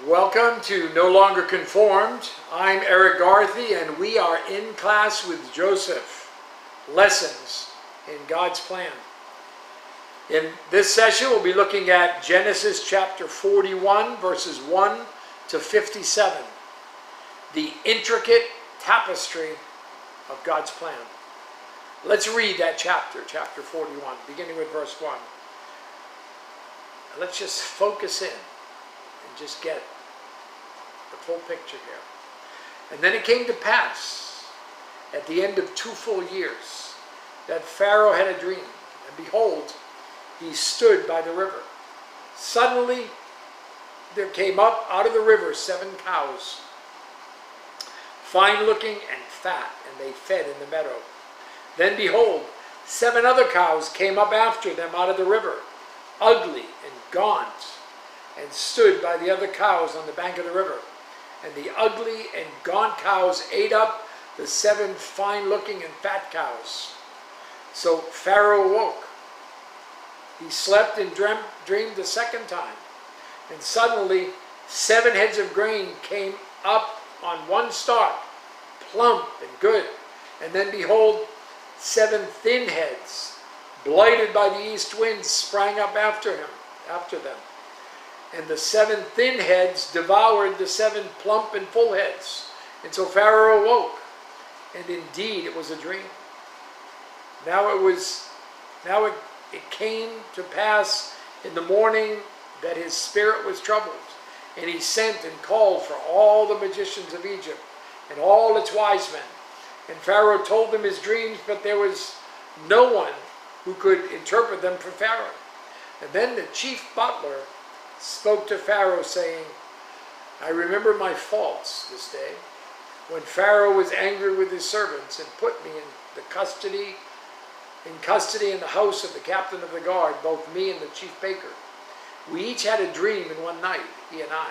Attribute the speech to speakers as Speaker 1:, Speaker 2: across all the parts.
Speaker 1: Welcome to No Longer Conformed. I'm Erik Garthe, and we are in class with Joseph. Lessons in God's Plan. In this session, we'll be looking at Genesis chapter 41, verses 1 to 57. The intricate tapestry of God's plan. Let's read that chapter 41, beginning with verse 1. Let's just focus in and just get the full picture here. And then it came to pass, at the end of 2 full years, that Pharaoh had a dream, and behold, he stood by the river. Suddenly there came up out of the river 7 cows, fine looking and fat, and they fed in the meadow. Then behold, 7 other cows came up after them out of the river, ugly and gaunt, and stood by the other cows on the bank of the river. And the ugly and gaunt cows ate up the 7 fine-looking and fat cows. So Pharaoh awoke. He slept and dreamed the second time. And suddenly 7 heads of grain came up on one stalk, plump and good. And then behold, 7 thin heads, blighted by the east wind, sprang up after them. And the 7 thin heads devoured the 7 plump and full heads. And so Pharaoh awoke, and indeed it was a dream. Now it came to pass in the morning that his spirit was troubled, and he sent and called for all the magicians of Egypt and all its wise men. And Pharaoh told them his dreams, but there was no one who could interpret them for Pharaoh. And then the chief butler spoke to Pharaoh, saying, I remember my faults this day, when Pharaoh was angry with his servants and put me in custody in the house of the captain of the guard, both me and the chief baker. We each had a dream in one night, he and I.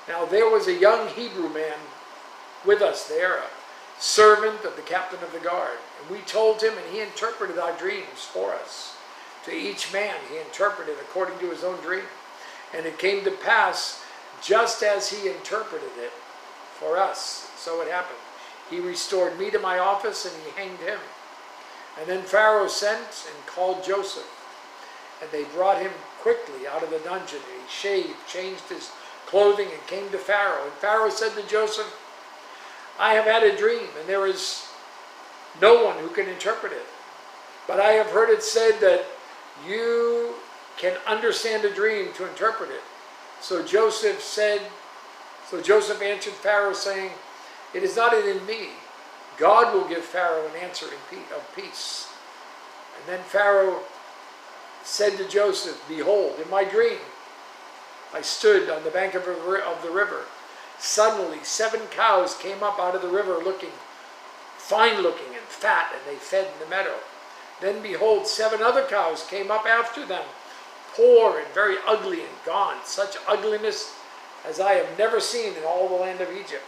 Speaker 1: Now there was a young Hebrew man with us there, a servant of the captain of the guard, and we told him, and he interpreted our dreams for us. To each man he interpreted according to his own dream. And it came to pass just as he interpreted it for us. So it happened. He restored me to my office, and he hanged him. And then Pharaoh sent and called Joseph. And they brought him quickly out of the dungeon. And he shaved, changed his clothing, and came to Pharaoh. And Pharaoh said to Joseph, I have had a dream, and there is no one who can interpret it. But I have heard it said that you can understand a dream to interpret it. So Joseph answered Pharaoh, saying, it is not in me. God will give Pharaoh an answer of peace. And then Pharaoh said to Joseph, behold, in my dream, I stood on the bank of the river. Suddenly 7 cows came up out of the river, fine looking and fat, and they fed in the meadow. Then behold, 7 other cows came up after them, poor and very ugly and gaunt, such ugliness as I have never seen in all the land of Egypt.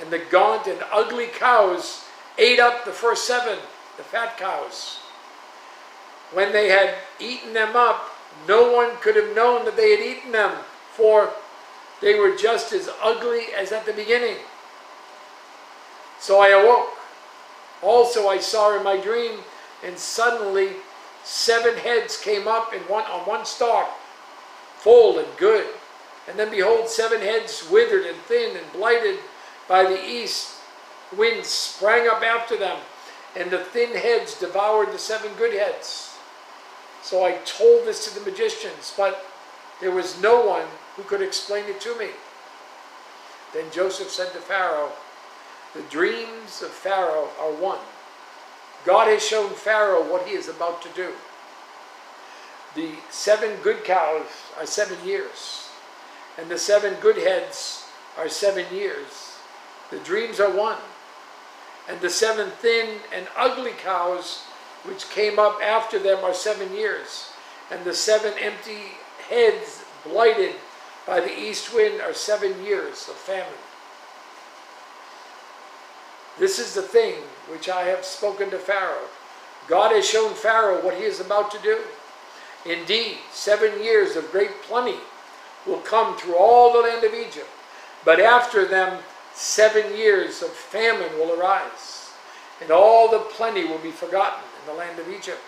Speaker 1: And the gaunt and ugly cows ate up the first 7, the fat cows. When they had eaten them up, no one could have known that they had eaten them, for they were just as ugly as at the beginning. So I awoke. Also I saw in my dream, and suddenly 7 heads came up on one stalk, full and good. And then behold, 7 heads withered and thin and blighted by the east wind sprang up after them, and the thin heads devoured the 7 good heads. So I told this to the magicians, but there was no one who could explain it to me. Then Joseph said to Pharaoh, the dreams of Pharaoh are one. God has shown Pharaoh what he is about to do. The 7 good cows are 7 years, and the 7 good heads are 7 years. The dreams are one. And the 7 thin and ugly cows which came up after them are 7 years. And the 7 empty heads blighted by the east wind are 7 years of famine. This is the thing which I have spoken to Pharaoh. God has shown Pharaoh what he is about to do. Indeed, 7 years of great plenty will come through all the land of Egypt, but after them 7 years of famine will arise, and all the plenty will be forgotten in the land of Egypt,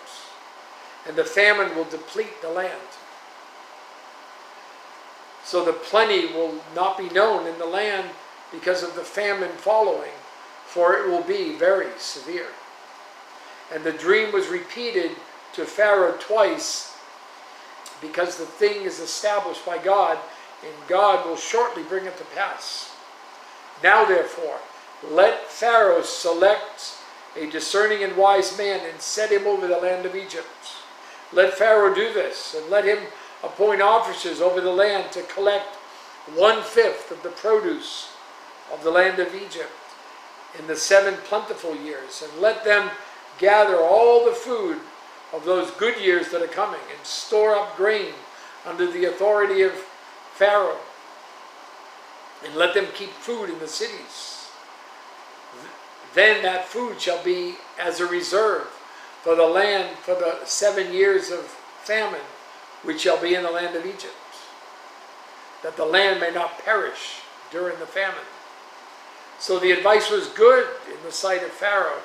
Speaker 1: and the famine will deplete the land. So the plenty will not be known in the land because of the famine following, for it will be very severe. And the dream was repeated to Pharaoh twice, because the thing is established by God, and God will shortly bring it to pass. Now therefore, let Pharaoh select a discerning and wise man and set him over the land of Egypt. Let Pharaoh do this, and let him appoint officers over the land to collect 1/5 of the produce of the land of Egypt in the 7 plentiful years, and let them gather all the food of those good years that are coming, and store up grain under the authority of Pharaoh, and let them keep food in the cities. Then that food shall be as a reserve for the land for the 7 years of famine, which shall be in the land of Egypt, that the land may not perish during the famine. So the advice was good in the sight of Pharaoh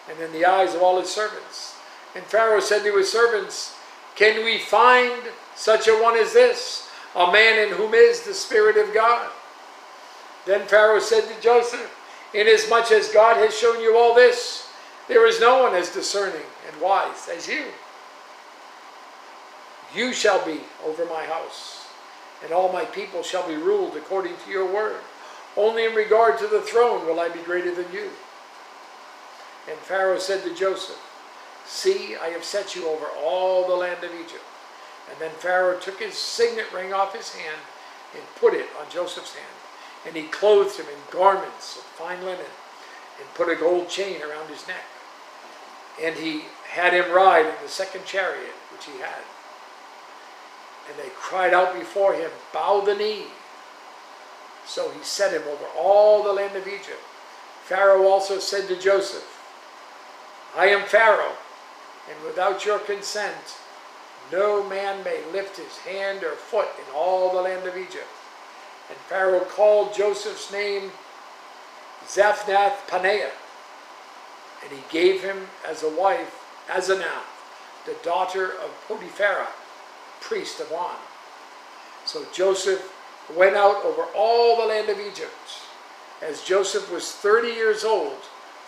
Speaker 1: and in the eyes of all his servants. And Pharaoh said to his servants, "Can we find such a one as this, a man in whom is the Spirit of God?" Then Pharaoh said to Joseph, "Inasmuch as God has shown you all this, there is no one as discerning and wise as you. You shall be over my house, and all my people shall be ruled according to your word. Only in regard to the throne will I be greater than you." And Pharaoh said to Joseph, "See, I have set you over all the land of Egypt." And then Pharaoh took his signet ring off his hand and put it on Joseph's hand. And he clothed him in garments of fine linen and put a gold chain around his neck. And he had him ride in the second chariot which he had. And they cried out before him, "Bow the knee." So he set him over all the land of Egypt. Pharaoh also said to Joseph, "I am Pharaoh, and without your consent, no man may lift his hand or foot in all the land of Egypt." And Pharaoh called Joseph's name Zaphnath-Paneah, and he gave him as a wife Asenath, the daughter of Potiphera, priest of On. So Joseph went out over all the land of Egypt, as Joseph was 30 years old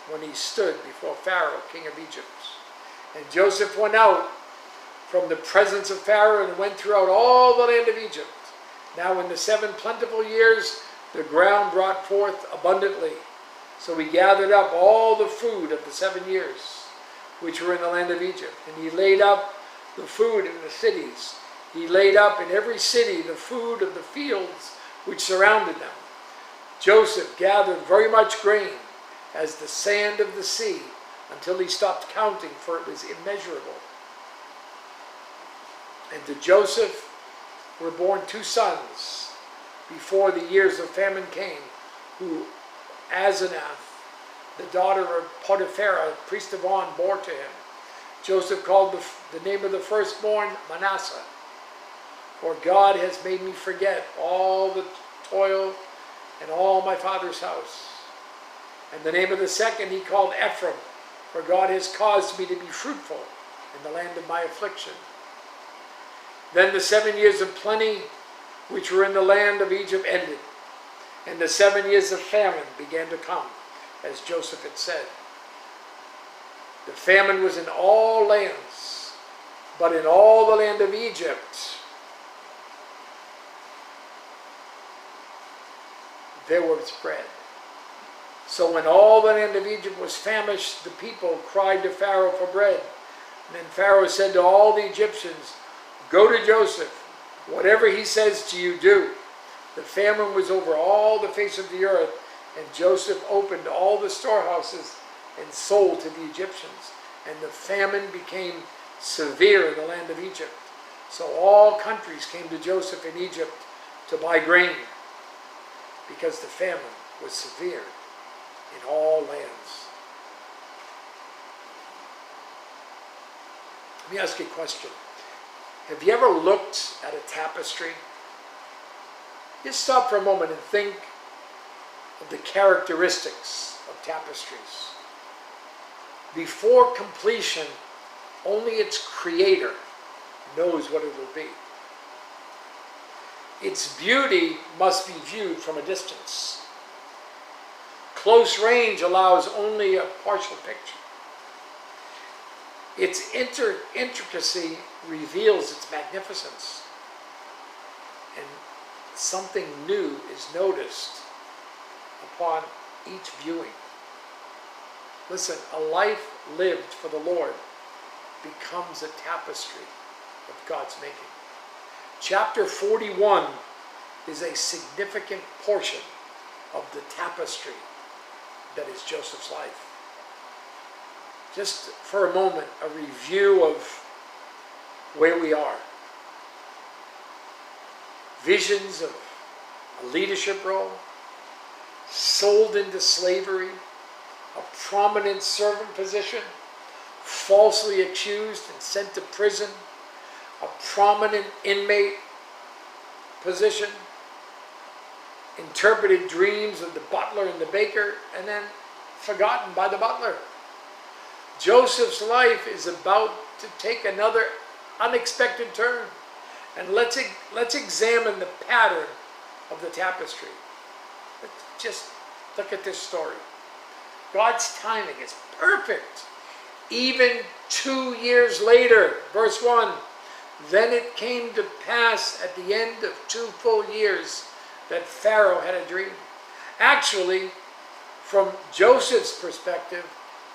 Speaker 1: when he stood before Pharaoh, king of Egypt. And Joseph went out from the presence of Pharaoh and went throughout all the land of Egypt. Now in the 7 plentiful years, the ground brought forth abundantly. So he gathered up all the food of the 7 years, which were in the land of Egypt. And he laid up the food in the cities. He laid up in every city the food of the fields which surrounded them. Joseph gathered very much grain, as the sand of the sea, until he stopped counting, for it was immeasurable. And to Joseph were born 2 sons before the years of famine came, who Asenath, the daughter of Potiphera, priest of On, bore to him. Joseph called the name of the firstborn Manasseh, for God has made me forget all the toil and all my father's house. And the name of the second he called Ephraim, for God has caused me to be fruitful in the land of my affliction. Then the 7 years of plenty which were in the land of Egypt ended, and the 7 years of famine began to come, as Joseph had said. The famine was in all lands, but in all the land of Egypt there was bread. So when all the land of Egypt was famished, the people cried to Pharaoh for bread. And then Pharaoh said to all the Egyptians, "Go to Joseph. Whatever he says to you, do." The famine was over all the face of the earth, and Joseph opened all the storehouses and sold to the Egyptians. And the famine became severe in the land of Egypt. So all countries came to Joseph in Egypt to buy grain, because the famine was severe in all lands. Let me ask you a question. Have you ever looked at a tapestry Just stop for a moment and think of the characteristics of tapestries. Before completion, only its creator knows what it will be. Its beauty must be viewed from a distance. Close range allows only a partial picture. Its intricacy reveals its magnificence. And something new is noticed upon each viewing. Listen, a life lived for the Lord becomes a tapestry of God's making. Chapter 41 is a significant portion of the tapestry that is Joseph's life. Just for a moment, a review of where we are. Visions of a leadership role, sold into slavery, a prominent servant position, falsely accused and sent to prison, a prominent inmate position, interpreted dreams of the butler and the baker, and then forgotten by the butler. Joseph's life is about to take another unexpected turn. And let's examine the pattern of the tapestry. Let's just look at this story. God's timing is perfect. Even 2 years later, verse 1, then it came to pass at the end of 2 full years that Pharaoh had a dream. Actually, from Joseph's perspective,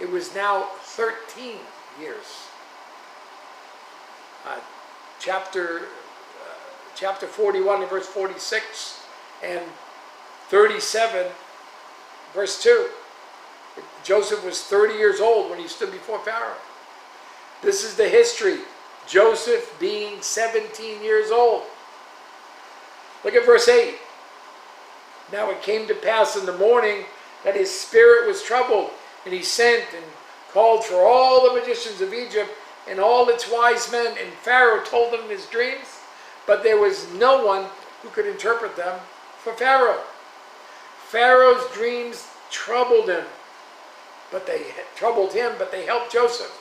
Speaker 1: it was now 13 years. Chapter 41 and verse 46 and 37, verse 2. Joseph was 30 years old when he stood before Pharaoh. This is the history. Joseph being 17 years old. Look at verse 8. Now it came to pass in the morning that his spirit was troubled, and he sent and called for all the magicians of Egypt and all its wise men, and Pharaoh told them his dreams, but there was no one who could interpret them for Pharaoh. Pharaoh's dreams troubled him, but they helped Joseph.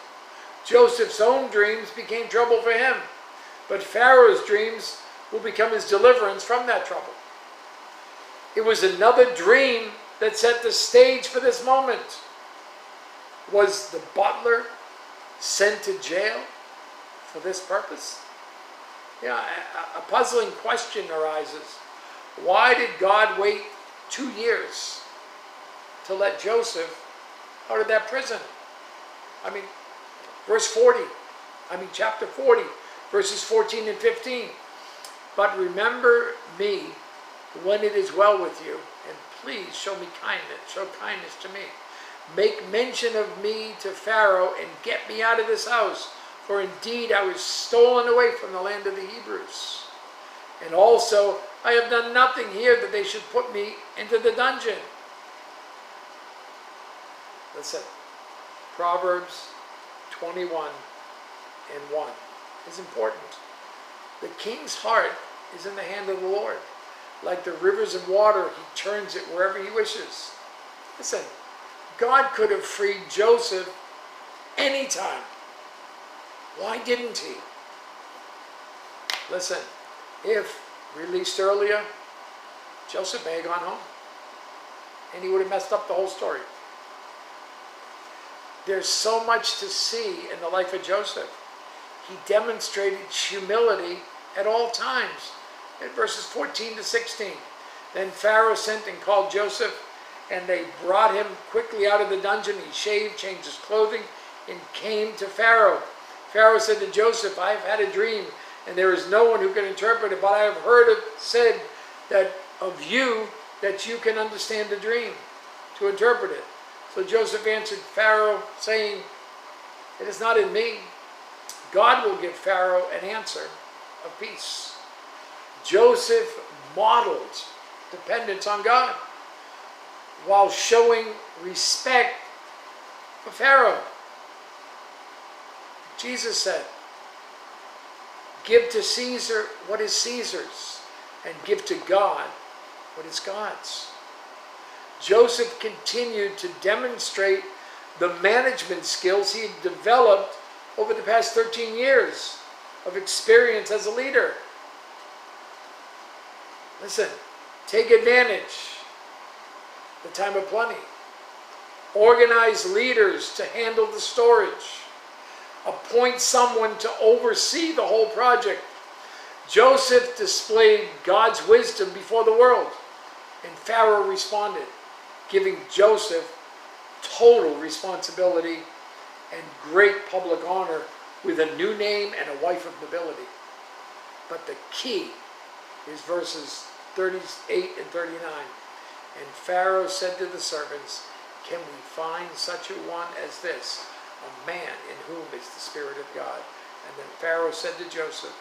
Speaker 1: Joseph's own dreams became trouble for him, but Pharaoh's dreams will become his deliverance from that trouble. It was another dream that set the stage for this moment. Was the butler sent to jail for this purpose? Yeah, a puzzling question arises. Why did God wait 2 years to let Joseph out of that prison? Chapter 40, verses 14 and 15. But remember me when it is well with you, and please show kindness to me. Make mention of me to Pharaoh, and get me out of this house, for indeed I was stolen away from the land of the Hebrews. And also, I have done nothing here that they should put me into the dungeon. Listen, Proverbs 21 and 1 is important. The king's heart is in the hand of the Lord. Like the rivers of water, he turns it wherever he wishes. Listen, God could have freed Joseph anytime. Why didn't he? Listen, if released earlier, Joseph may have gone home, and he would have messed up the whole story. There's so much to see in the life of Joseph. He demonstrated humility at all times. In verses 14 to 16. Then Pharaoh sent and called Joseph, and they brought him quickly out of the dungeon. He shaved, changed his clothing, and came to Pharaoh. Pharaoh said to Joseph, I have had a dream, and there is no one who can interpret it, but I have heard it said that of you that you can understand the dream, to interpret it. So Joseph answered Pharaoh, saying, it is not in me. God will give Pharaoh an answer of peace. Joseph modeled dependence on God while showing respect for Pharaoh. Jesus said, give to Caesar what is Caesar's, and give to God what is God's. Joseph continued to demonstrate the management skills he had developed over the past 13 years of experience as a leader. Listen, take advantage of the time of plenty. Organize leaders to handle the storage. Appoint someone to oversee the whole project. Joseph displayed God's wisdom before the world, and Pharaoh responded, giving Joseph total responsibility and great public honor with a new name and a wife of nobility. But the key is verses 38 and 39. And Pharaoh said to the servants, "Can we find such a one as this, a man in whom is the Spirit of God?" And then Pharaoh said to Joseph,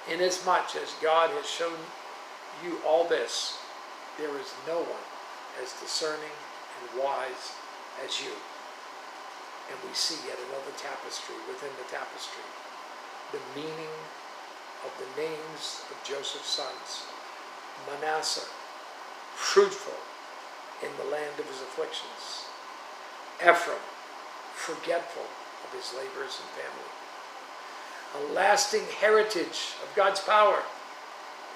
Speaker 1: "Inasmuch as God has shown you all this, there is no one as discerning and wise as you." And we see yet another tapestry within the tapestry. The meaning of the names of Joseph's sons. Manasseh, fruitful in the land of his afflictions. Ephraim, forgetful of his labors and family. A lasting heritage of God's power.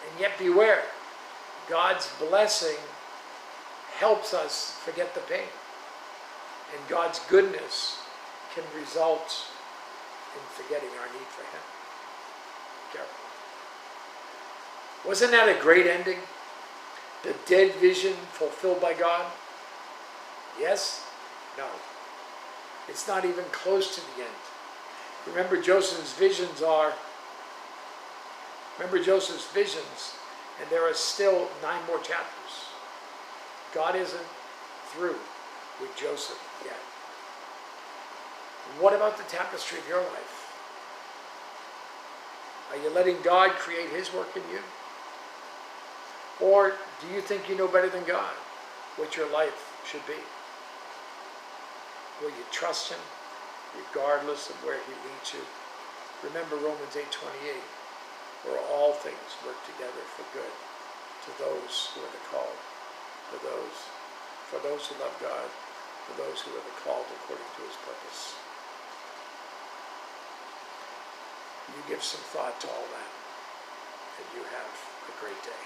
Speaker 1: And yet beware, God's blessing helps us forget the pain. And God's goodness can result in forgetting our need for Him. Careful. Wasn't that a great ending? The dead vision fulfilled by God? Yes? No. It's not even close to the end. Remember Joseph's visions, and there are still 9 more chapters. God isn't through with Joseph yet. What about the tapestry of your life? Are you letting God create His work in you? Or do you think you know better than God what your life should be? Will you trust Him regardless of where He leads you? Remember Romans 8:28, where all things work together for good to those who are the called, for those who love God, for those who are the called according to His purpose. You give some thought to all that, and you have a great day.